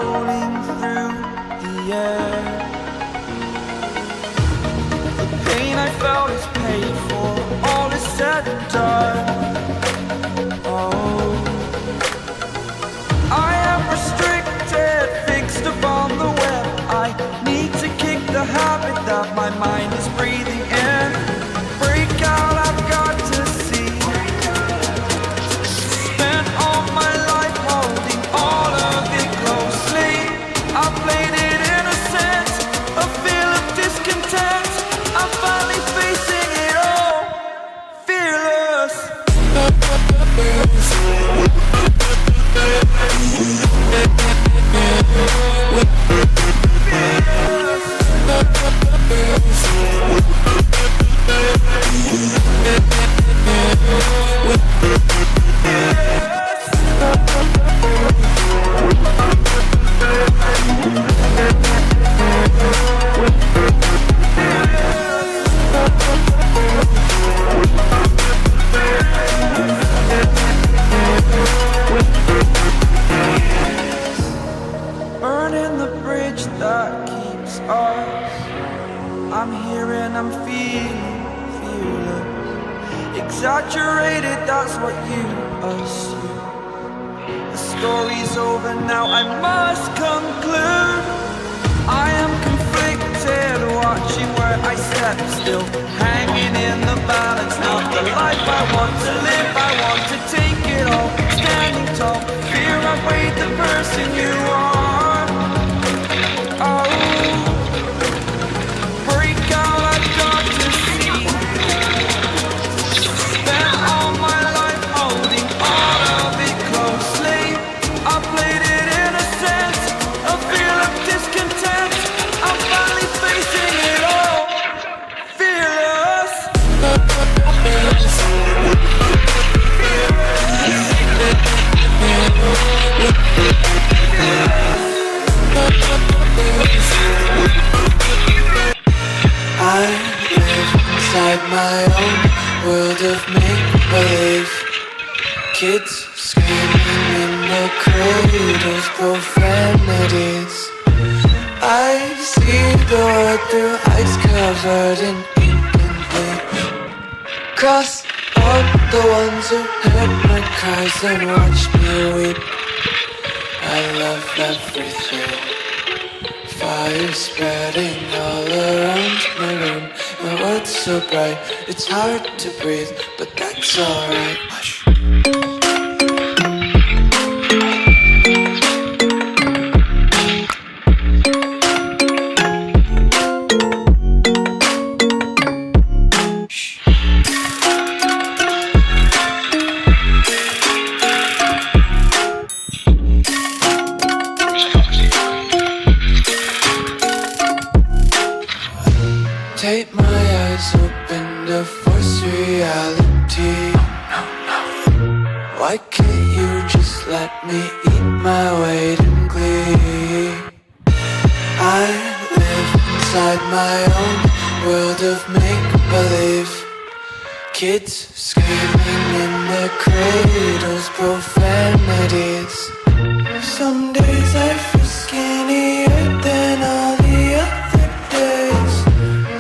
rolling through the air. The pain I felt is paid for, all is said and done. Oh, I am restricted, fixed upon the web. I need to kick the habit that my mind is breathing in. Break out, I've got to see. Spent all my life holding all of it closely. I played it innocent, a feel of discontent. I'm finally facing it all, fearless. Burning the bridge that keeps us. I'm here and I'm feeling fearless. Exaggerated, that's what you assume. The story's over now, I must conclude. I am conflicted, watching where I step still, hanging in the balance. Not the life I want to live, I want to take it all. Standing tall, fear I've weighed the person you are. Oh, break out, I've got to see. Spent all my life holding all of it closely. I played it innocent, a feel of discontent. I'm finally facing it all, fearless. I live inside my own world of make-believe. Kids screaming in their cradles, profanities. I see the world through ice covered in ink and bleach. Cross out the ones who heard my cries and watched me weep. I love everything. Fire spreading all around my room. My world's so bright, it's hard to breathe, but that's alright. Hush. Take my eyes open to force reality. Why can't you just let me eat my weight in glee? I live inside my own world of make-believe. Kids screaming in their cradles, profanities. Some days I feel skinnier than all the other days.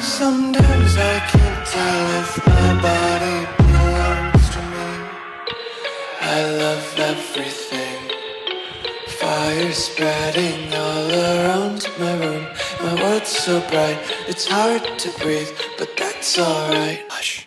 Sometimes I can't tell if my body belongs to me. I love everything. Fire spreading all around my room. My world's so bright, it's hard to breathe, but that's alright. Hush.